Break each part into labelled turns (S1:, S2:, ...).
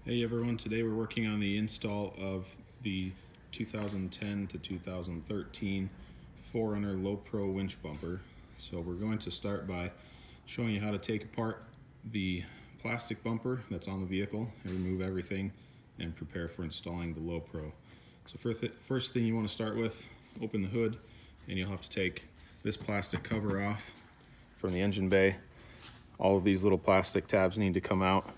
S1: Hey everyone, today we're working on the install of the 2010 to 2013 4runner Low Pro winch bumper. So we're going to start by showing you how to take apart the plastic bumper that's on the vehicle and remove everything and prepare for installing the Low Pro. So first thing you want to start with, open the hood, and you'll have to take this plastic cover off from the engine bay. All of these little plastic tabs need to come out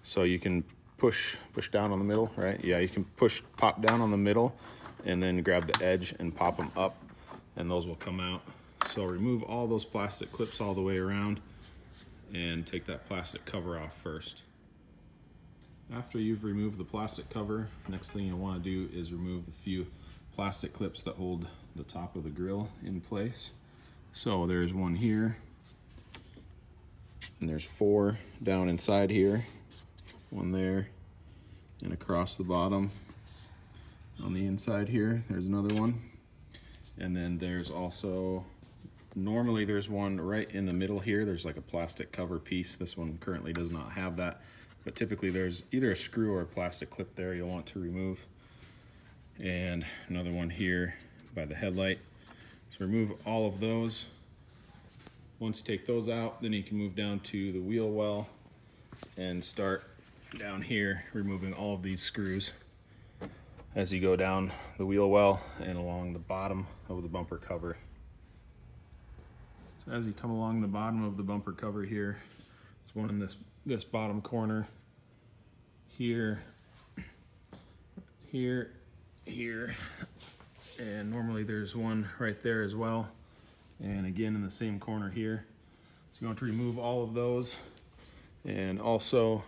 S1: so you can push down on the middle, right? Yeah, you can pop down on the middle and then grab the edge and pop them up and those will come out. So remove all those plastic clips all the way around and take that plastic cover off first. After you've removed the plastic cover, next thing you'll want to do is remove the few plastic clips that hold the top of the grill in place. So there's one here, and there's 4 down inside here. One there, and across the bottom on the inside here there's another one, and then there's also, normally there's one right in the middle here. There's like a plastic cover piece. This one currently does not have that, but typically there's either a screw or a plastic clip there you'll want to remove, and another one here by the headlight. So remove all of those. Once you take those out, then you can move down to the wheel well and start down here removing all of these screws as you go down the wheel well and along the bottom of the bumper cover. So as you come along the bottom of the bumper cover here, there's one in this bottom corner here, here, and normally there's one right there as well, and again in the same corner here. So you want to remove all of those and also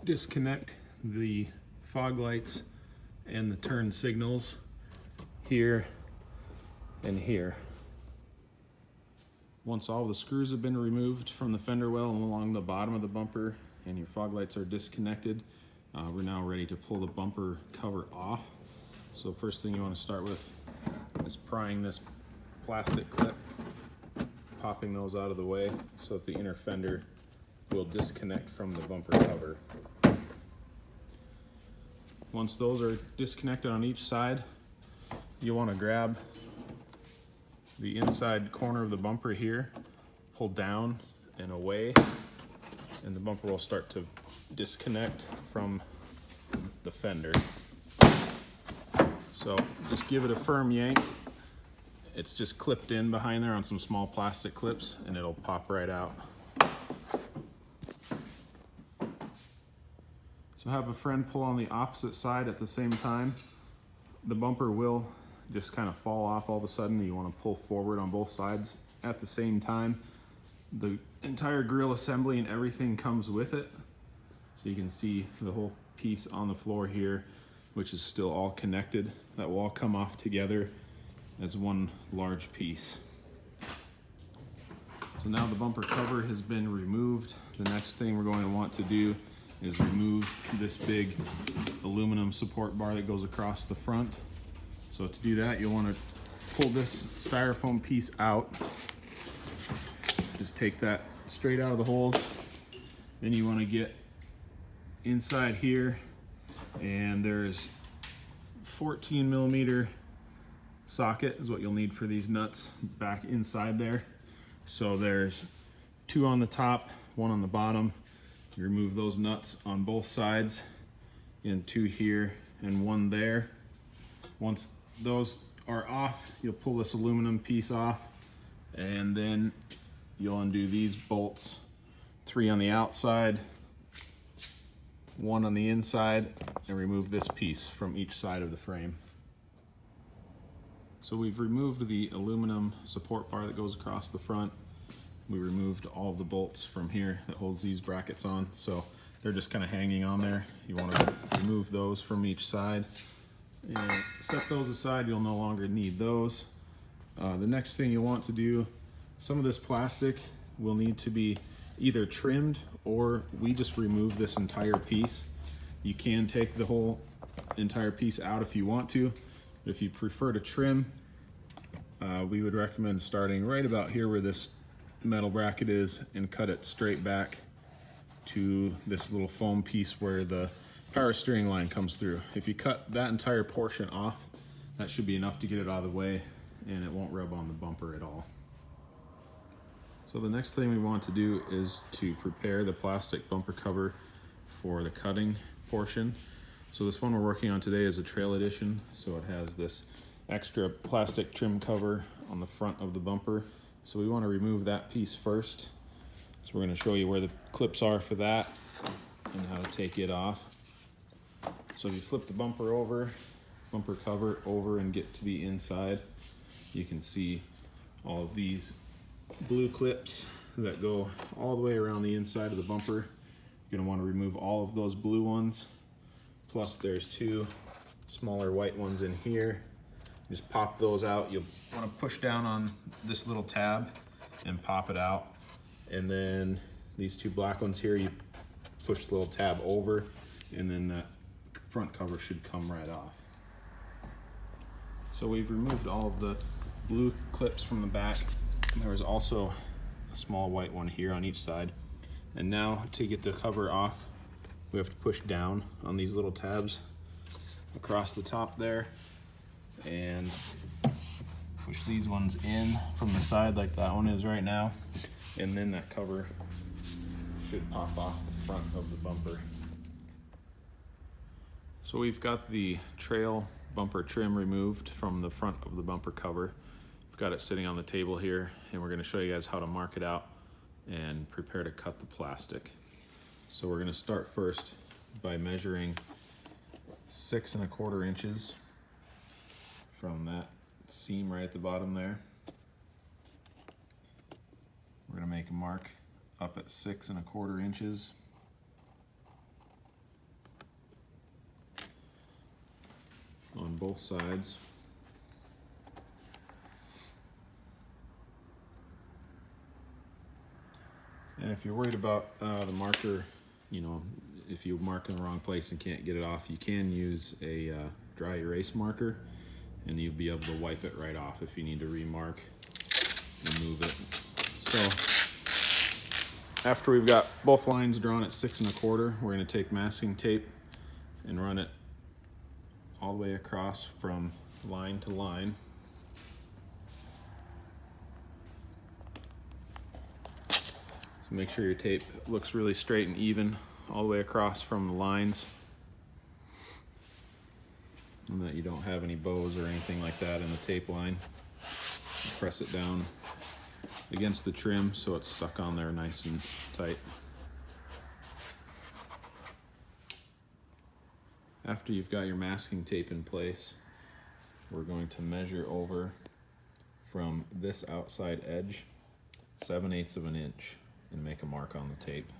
S1: disconnect the fog lights and the turn signals here and here. Once all the screws have been removed from the fender well and along the bottom of the bumper and your fog lights are disconnected, we're now ready to pull the bumper cover off. So first thing you want to start with is prying this plastic clip, popping those out of the way so that the inner fender will disconnect from the bumper cover. Once those are disconnected on each side, you want to grab the inside corner of the bumper here, pull down and away, and the bumper will start to disconnect from the fender. So just give it a firm yank. It's just clipped in behind there on some small plastic clips and it'll pop right out. So have a friend pull on the opposite side at the same time. The bumper will just kind of fall off all of a sudden. You want to pull forward on both sides at the same time. The entire grill assembly and everything comes with it. So you can see the whole piece on the floor here, which is still all connected. That will all come off together as one large piece. So now the bumper cover has been removed. The next thing we're going to want to do is remove this big aluminum support bar that goes across the front. So to do that, you'll want to pull this styrofoam piece out. Just take that straight out of the holes. Then you want to get inside here, and there's 14 millimeter socket is what you'll need for these nuts back inside there. So there's 2 on the top, 1 on the bottom. You remove those nuts on both sides, and 2 here and 1 there. Once those are off, you'll pull this aluminum piece off, and then you'll undo these bolts, 3 on the outside, 1 on the inside, and remove this piece from each side of the frame. So we've removed the aluminum support bar that goes across the front. We removed all of the bolts from here that holds these brackets on, so they're just kind of hanging on there. You want to remove those from each side and set those aside. You'll no longer need those. The next thing you'll want to do, some of this plastic will need to be either trimmed, or we just remove this entire piece. You can take the whole entire piece out if you want to, but if you prefer to trim, we would recommend starting right about here where this metal bracket is and cut it straight back to this little foam piece where the power steering line comes through. If you cut that entire portion off, that should be enough to get it out of the way, and it won't rub on the bumper at all. So the next thing we want to do is to prepare the plastic bumper cover for the cutting portion. So this one we're working on today is a trail edition, so it has this extra plastic trim cover on the front of the bumper. So we want to remove that piece first. So we're going to show you where the clips are for that and how to take it off. So if you flip the bumper cover over and get to the inside, you can see all of these blue clips that go all the way around the inside of the bumper. You're going to want to remove all of those blue ones, plus there's two smaller white ones in here. Just pop those out. You'll want to push down on this little tab and pop it out, and then these two black ones here, you push the little tab over, and then that front cover should come right off. So we've removed all of the blue clips from the back. There was also a small white one here on each side. And now to get the cover off, we have to push down on these little tabs across the top there and push these ones in from the side like that one is right now. And then that cover should pop off the front of the bumper. So we've got the trail bumper trim removed from the front of the bumper cover. We've got it sitting on the table here, and we're going to show you guys how to mark it out and prepare to cut the plastic. So we're going to start first by measuring 6 1/4 inches from that seam right at the bottom there. We're going to make a mark up at 6 1/4 inches. On both sides. And if you're worried about the marker, if you mark in the wrong place and can't get it off, you can use a dry erase marker, and you'll be able to wipe it right off if you need to remark and move it. So after we've got both lines drawn at 6 1/4, we're going to take masking tape and run it all the way across from line to line. So make sure your tape looks really straight and even all the way across from the lines, and that you don't have any bows or anything like that in the tape line. Press it down against the trim so it's stuck on there nice and tight. After you've got your masking tape in place, we're going to measure over from this outside edge 7/8 of an inch and make a mark on the tape.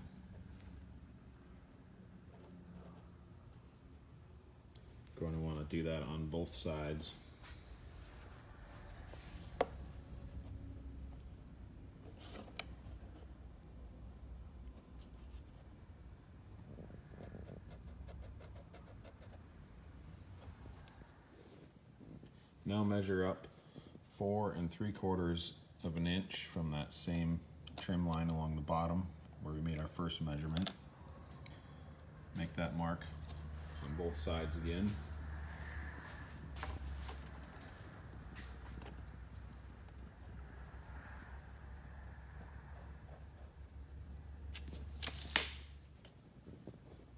S1: Going to want to do that on both sides. Now measure up 4 3/4 of an inch from that same trim line along the bottom where we made our first measurement. Make that mark on both sides again.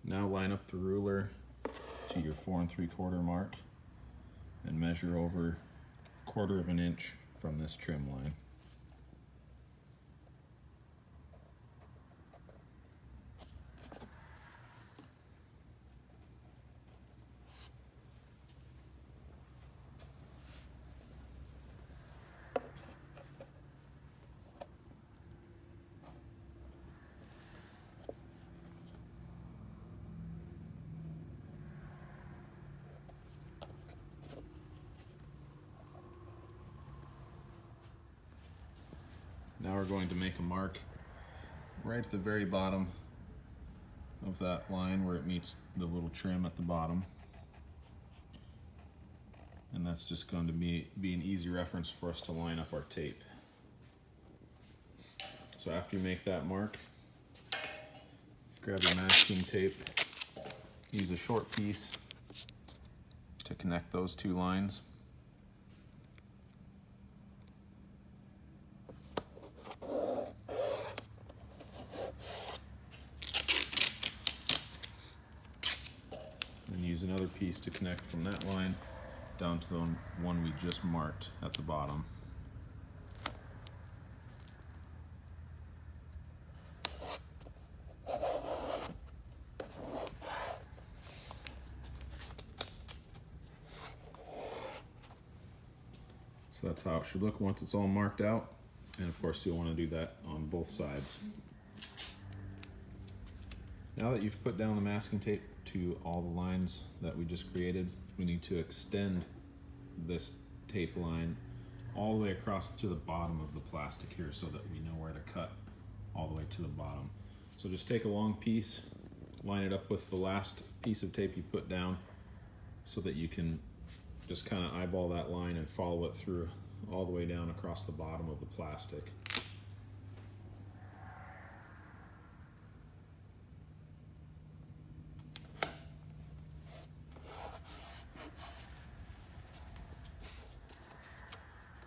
S1: Now line up the ruler to your 4 3/4 mark and measure over 1/4 of an inch from this trim line. Now we're going to make a mark right at the very bottom of that line where it meets the little trim at the bottom. And that's just going to be an easy reference for us to line up our tape. So after you make that mark, grab your masking tape, use a short piece to connect those two lines. And use another piece to connect from that line down to the one we just marked at the bottom. So that's how it should look once it's all marked out. And of course you'll want to do that on both sides. Now that you've put down the masking tape to all the lines that we just created, we need to extend this tape line all the way across to the bottom of the plastic here so that we know where to cut all the way to the bottom. So just take a long piece, line it up with the last piece of tape you put down so that you can just kind of eyeball that line and follow it through all the way down across the bottom of the plastic.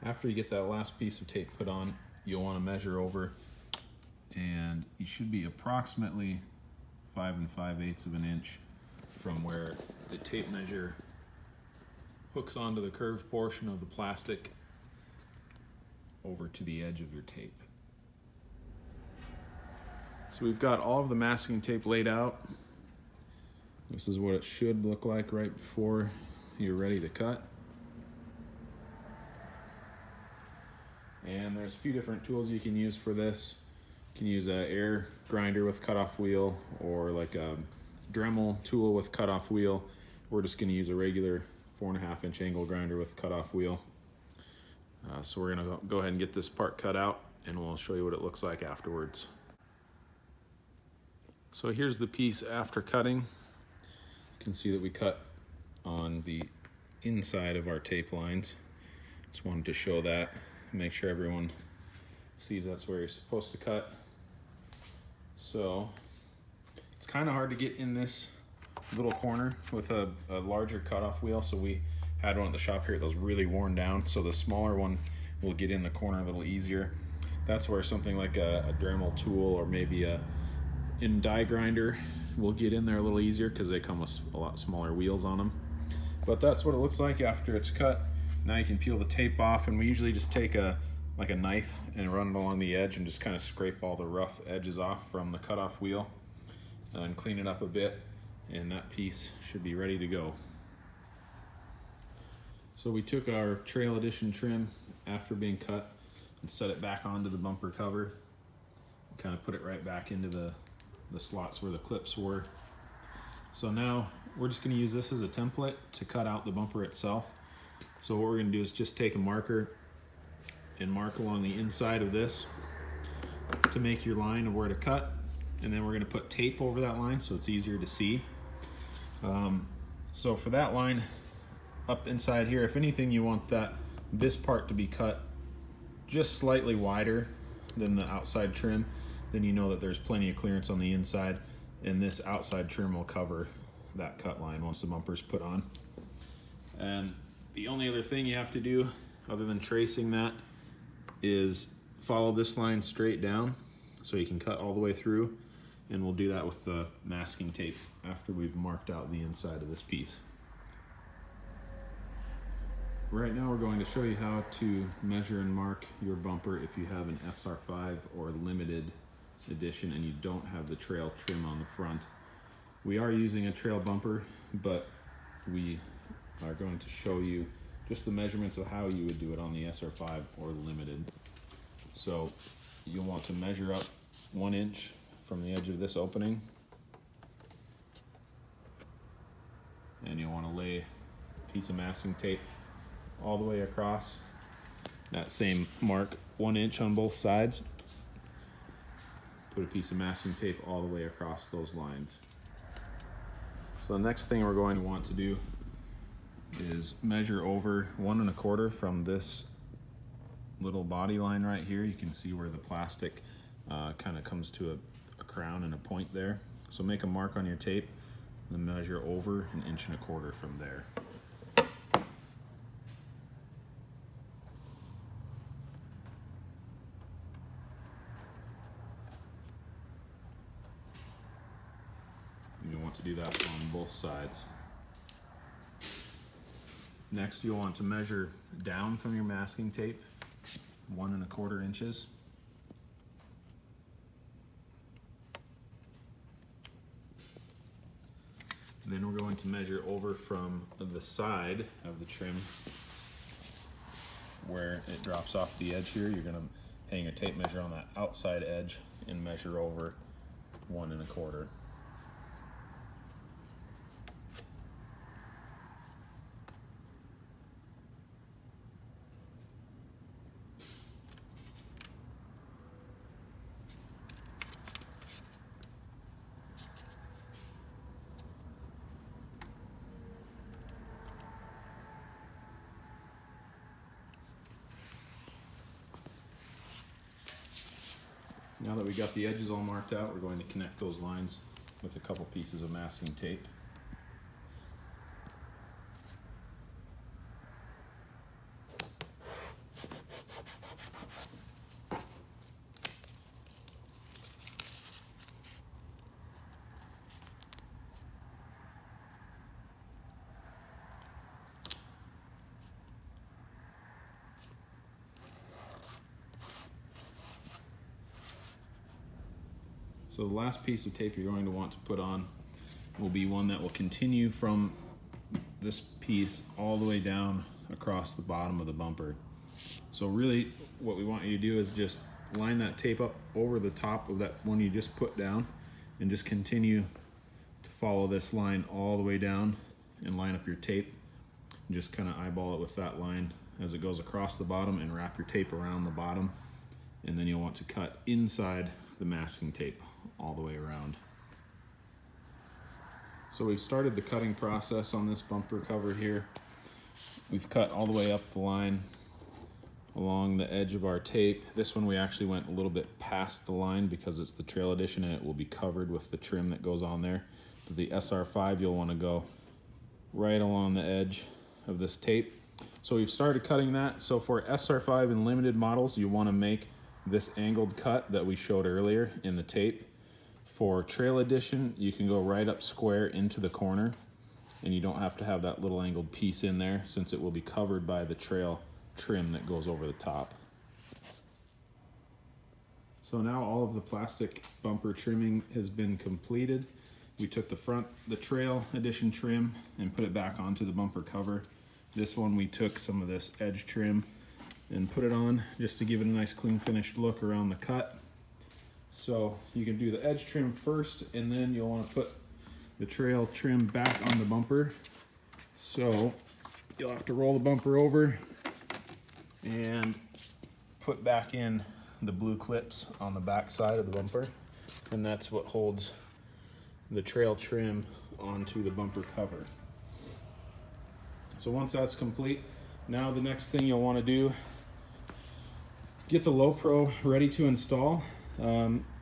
S1: After you get that last piece of tape put on, you'll want to measure over, and you should be approximately 5 5/8 of an inch from where the tape measure hooks onto the curved portion of the plastic over to the edge of your tape. So we've got all of the masking tape laid out. This is what it should look like right before you're ready to cut. And there's a few different tools you can use for this. You can use an air grinder with cutoff wheel, or like a Dremel tool with cutoff wheel. We're just going to use a regular 4.5 inch angle grinder with cutoff wheel. So we're going to go ahead and get this part cut out, and we'll show you what it looks like afterwards. So here's the piece after cutting. You can see that we cut on the inside of our tape lines. Just wanted to show that, make sure everyone sees that's where you're supposed to cut. So it's kind of hard to get in this little corner with a larger cutoff wheel. So we had one at the shop here that was really worn down, so the smaller one will get in the corner a little easier. That's where something like a Dremel tool or maybe a die grinder will get in there a little easier because they come with a lot smaller wheels on them. But that's what it looks like after it's cut. Now you can peel the tape off, and we usually just take a knife and run it along the edge and just kind of scrape all the rough edges off from the cutoff wheel and clean it up a bit, and that piece should be ready to go. So we took our Trail Edition trim after being cut and set it back onto the bumper cover, kind of put it right back into the slots where the clips were. So now we're just going to use this as a template to cut out the bumper itself. So what we're going to do is just take a marker and mark along the inside of this to make your line of where to cut, and then we're going to put tape over that line so it's easier to see. So for that line up inside here, if anything, you want this part to be cut just slightly wider than the outside trim. Then you know that there's plenty of clearance on the inside, and this outside trim will cover that cut line once the bumper's put on. And the only other thing you have to do other than tracing that is follow this line straight down so you can cut all the way through, and we'll do that with the masking tape after we've marked out the inside of this piece. Right now we're going to show you how to measure and mark your bumper if you have an SR5 or limited edition and you don't have the trail trim on the front. We are using a trail bumper, but we are going to show you just the measurements of how you would do it on the SR5 or limited. So you'll want to measure up 1 inch from the edge of this opening, and you'll want to lay a piece of masking tape all the way across that same mark, 1 inch on both sides. Put a piece of masking tape all the way across those lines. So the next thing we're going to want to do is measure over 1 1/4 from this little body line right here. You can see where the plastic kind of comes to a crown and a point there. So make a mark on your tape and measure over 1.25 inches from there. You want to do that on both sides. Next, you'll want to measure down from your masking tape 1.25 inches. Then we're going to measure over from the side of the trim where it drops off the edge here. You're going to hang your tape measure on that outside edge and measure over 1.25. Now that we got the edges all marked out, we're going to connect those lines with a couple pieces of masking tape. So the last piece of tape you're going to want to put on will be one that will continue from this piece all the way down across the bottom of the bumper. So really what we want you to do is just line that tape up over the top of that one you just put down and just continue to follow this line all the way down and line up your tape. And just kind of eyeball it with that line as it goes across the bottom and wrap your tape around the bottom, and then you'll want to cut inside the masking tape all the way around. So we've started the cutting process on this bumper cover here. We've cut all the way up the line along the edge of our tape. This one we actually went a little bit past the line because it's the Trail Edition and it will be covered with the trim that goes on there. But the SR5, you'll want to go right along the edge of this tape. So we've started cutting that. So for SR5 and limited models, you want to make this angled cut that we showed earlier in the tape. For Trail Edition, you can go right up square into the corner, and you don't have to have that little angled piece in there since it will be covered by the trail trim that goes over the top. So now all of the plastic bumper trimming has been completed. We took the Trail Edition trim and put it back onto the bumper cover. This one we took some of this edge trim and put it on just to give it a nice clean finished look around the cut. So you can do the edge trim first, and then you'll want to put the trail trim back on the bumper. So you'll have to roll the bumper over and put back in the blue clips on the back side of the bumper, and that's what holds the trail trim onto the bumper cover. So once that's complete, now the next thing you'll want to do, get the Low Pro ready to install.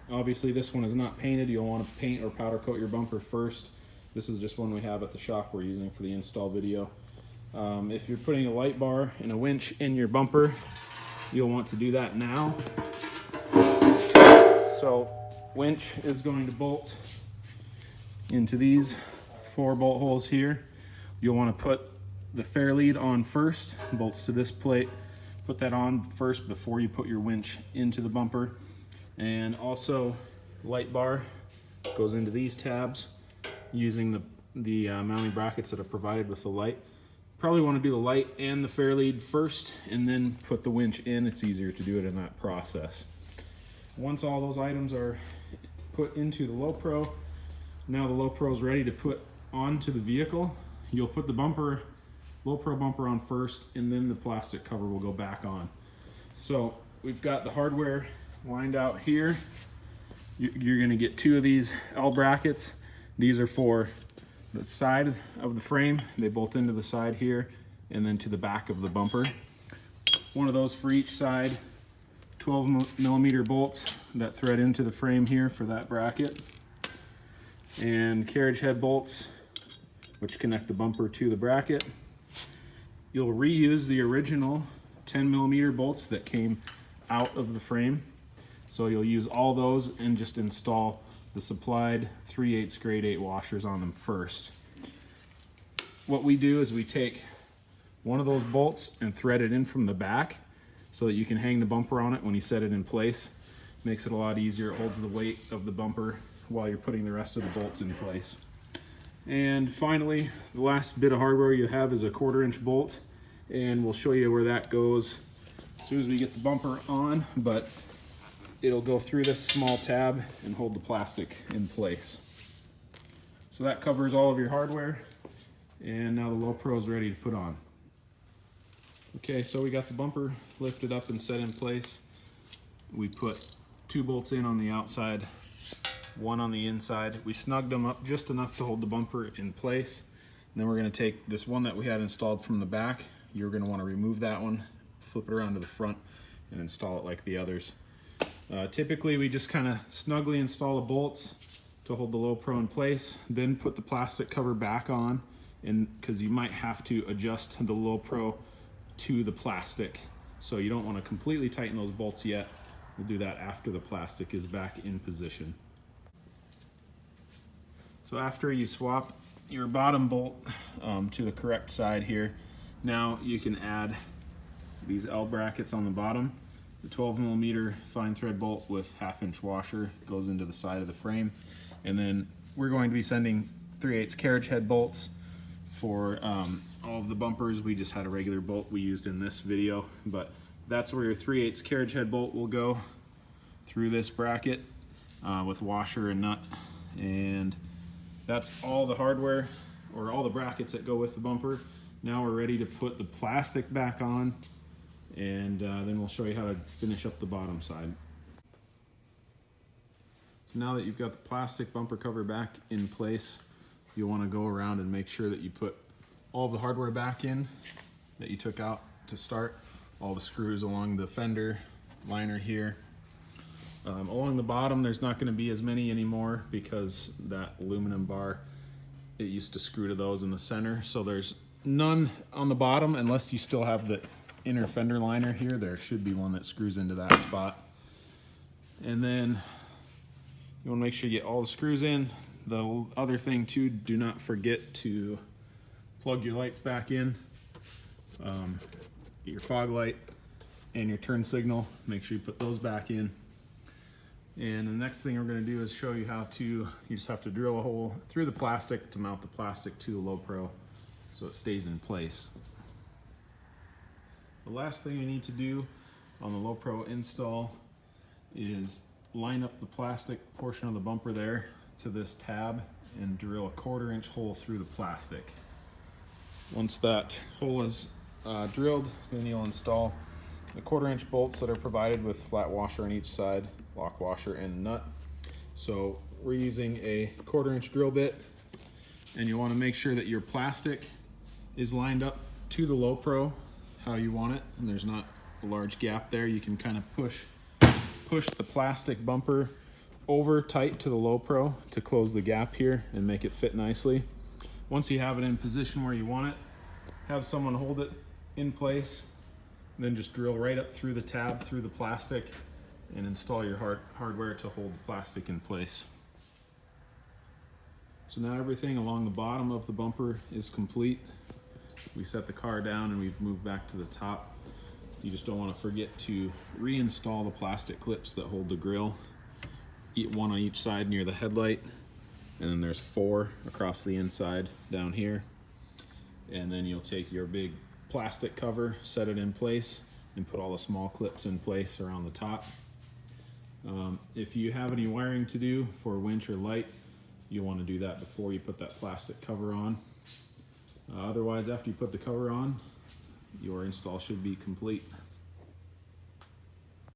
S1: Obviously this one is not painted. You'll want to paint or powder coat your bumper first. This is just one we have at the shop we're using for the install video. If you're putting a light bar and a winch in your bumper, you'll want to do that now. So winch is going to bolt into these 4 bolt holes here. You'll want to put the fair lead on first, bolts to this plate. Put that on first before you put your winch into the bumper. And also light bar goes into these tabs using the mounting brackets that are provided with the light. Probably want to do the light and the fair lead first and then put the winch in. It's easier to do it in that process. Once all those items are put into the Low Pro, now the Low Pro is ready to put onto the vehicle. You'll put the Low Pro bumper on first, and then the plastic cover will go back on. So we've got the hardware lined out here. You're going to get 2 of these L brackets. These are for the side of the frame. They bolt into the side here and then to the back of the bumper. One of those for each side. 12mm bolts that thread into the frame here for that bracket. and carriage head bolts, which connect the bumper to the bracket. You'll reuse the original 10mm bolts that came out of the frame. So you'll use all those and just install the supplied 3/8 grade 8 washers on them first. What we do is we take one of those bolts and thread it in from the back so that you can hang the bumper on it when you set it in place. Makes it a lot easier. It holds the weight of the bumper while you're putting the rest of the bolts in place. And finally, the last bit of hardware you have is a 1/4" bolt, and we'll show you where that goes as soon as we get the bumper on, but it'll go through this small tab and hold the plastic in place. So that covers all of your hardware, and now the Low Pro is ready to put on. Okay, so we got the bumper lifted up and set in place. We put 2 bolts in on the outside, 1 on the inside. We snugged them up just enough to hold the bumper in place. And then we're going to take this one that we had installed from the back. You're going to want to remove that one, flip it around to the front, and install it like the others. Typically, we just kind of snugly install the bolts to hold the Low Pro in place, then put the plastic cover back on, and because you might have to adjust the Low Pro to the plastic. So you don't want to completely tighten those bolts yet. We'll do that after the plastic is back in position. So after you swap your bottom bolt to the correct side here, now you can add these L brackets on the bottom. The 12mm fine thread bolt with 1/2" washer goes into the side of the frame. And then we're going to be sending 3/8 carriage head bolts for all of the bumpers. We just had a regular bolt we used in this video, but that's where your 3/8 carriage head bolt will go, through this bracket with washer and nut. And that's all the hardware, or all the brackets that go with the bumper. Now we're ready to put the plastic back on, and then we'll show you how to finish up the bottom side. So now that you've got the plastic bumper cover back in place, you'll want to go around and make sure that you put all the hardware back in that you took out to start. All the screws along the fender liner here. Along the bottom, there's not going to be as many anymore because that aluminum bar, it used to screw to those in the center. So there's none on the bottom unless you still have the inner fender liner here. There should be one that screws into that spot. And then you want to make sure you get all the screws in. The other thing too, do not forget to plug your lights back in. Get your fog light and your turn signal. Make sure you put those back in. And the next thing we're going to do is show you how to, you just have to drill a hole through the plastic to mount the plastic to the Low Pro so it stays in place. The last thing you need to do on the Low Pro install is line up the plastic portion of the bumper there to this tab and drill a 1/4" hole through the plastic. Once that hole is drilled, then you'll install the 1/4" bolts that are provided with flat washer on each side, lock washer and nut. So we're using a 1/4" drill bit, and you want to make sure that your plastic is lined up to the Low Pro how you want it, and there's not a large gap there. You can kind of push the plastic bumper over tight to the Low Pro to close the gap here and make it fit nicely. Once you have it in position where you want it, have someone hold it in place, then just drill right up through the tab, through the plastic, and install your hardware to hold the plastic in place. So now everything along the bottom of the bumper is complete. We set the car down and we've moved back to the top. You just don't want to forget to reinstall the plastic clips that hold the grille. One on each side near the headlight, and then there's 4 across the inside down here. And then you'll take your big plastic cover, set it in place, and put all the small clips in place around the top. If you have any wiring to do for winch or light, you'll want to do that before you put that plastic cover on. Otherwise, after you put the cover on, your install should be complete.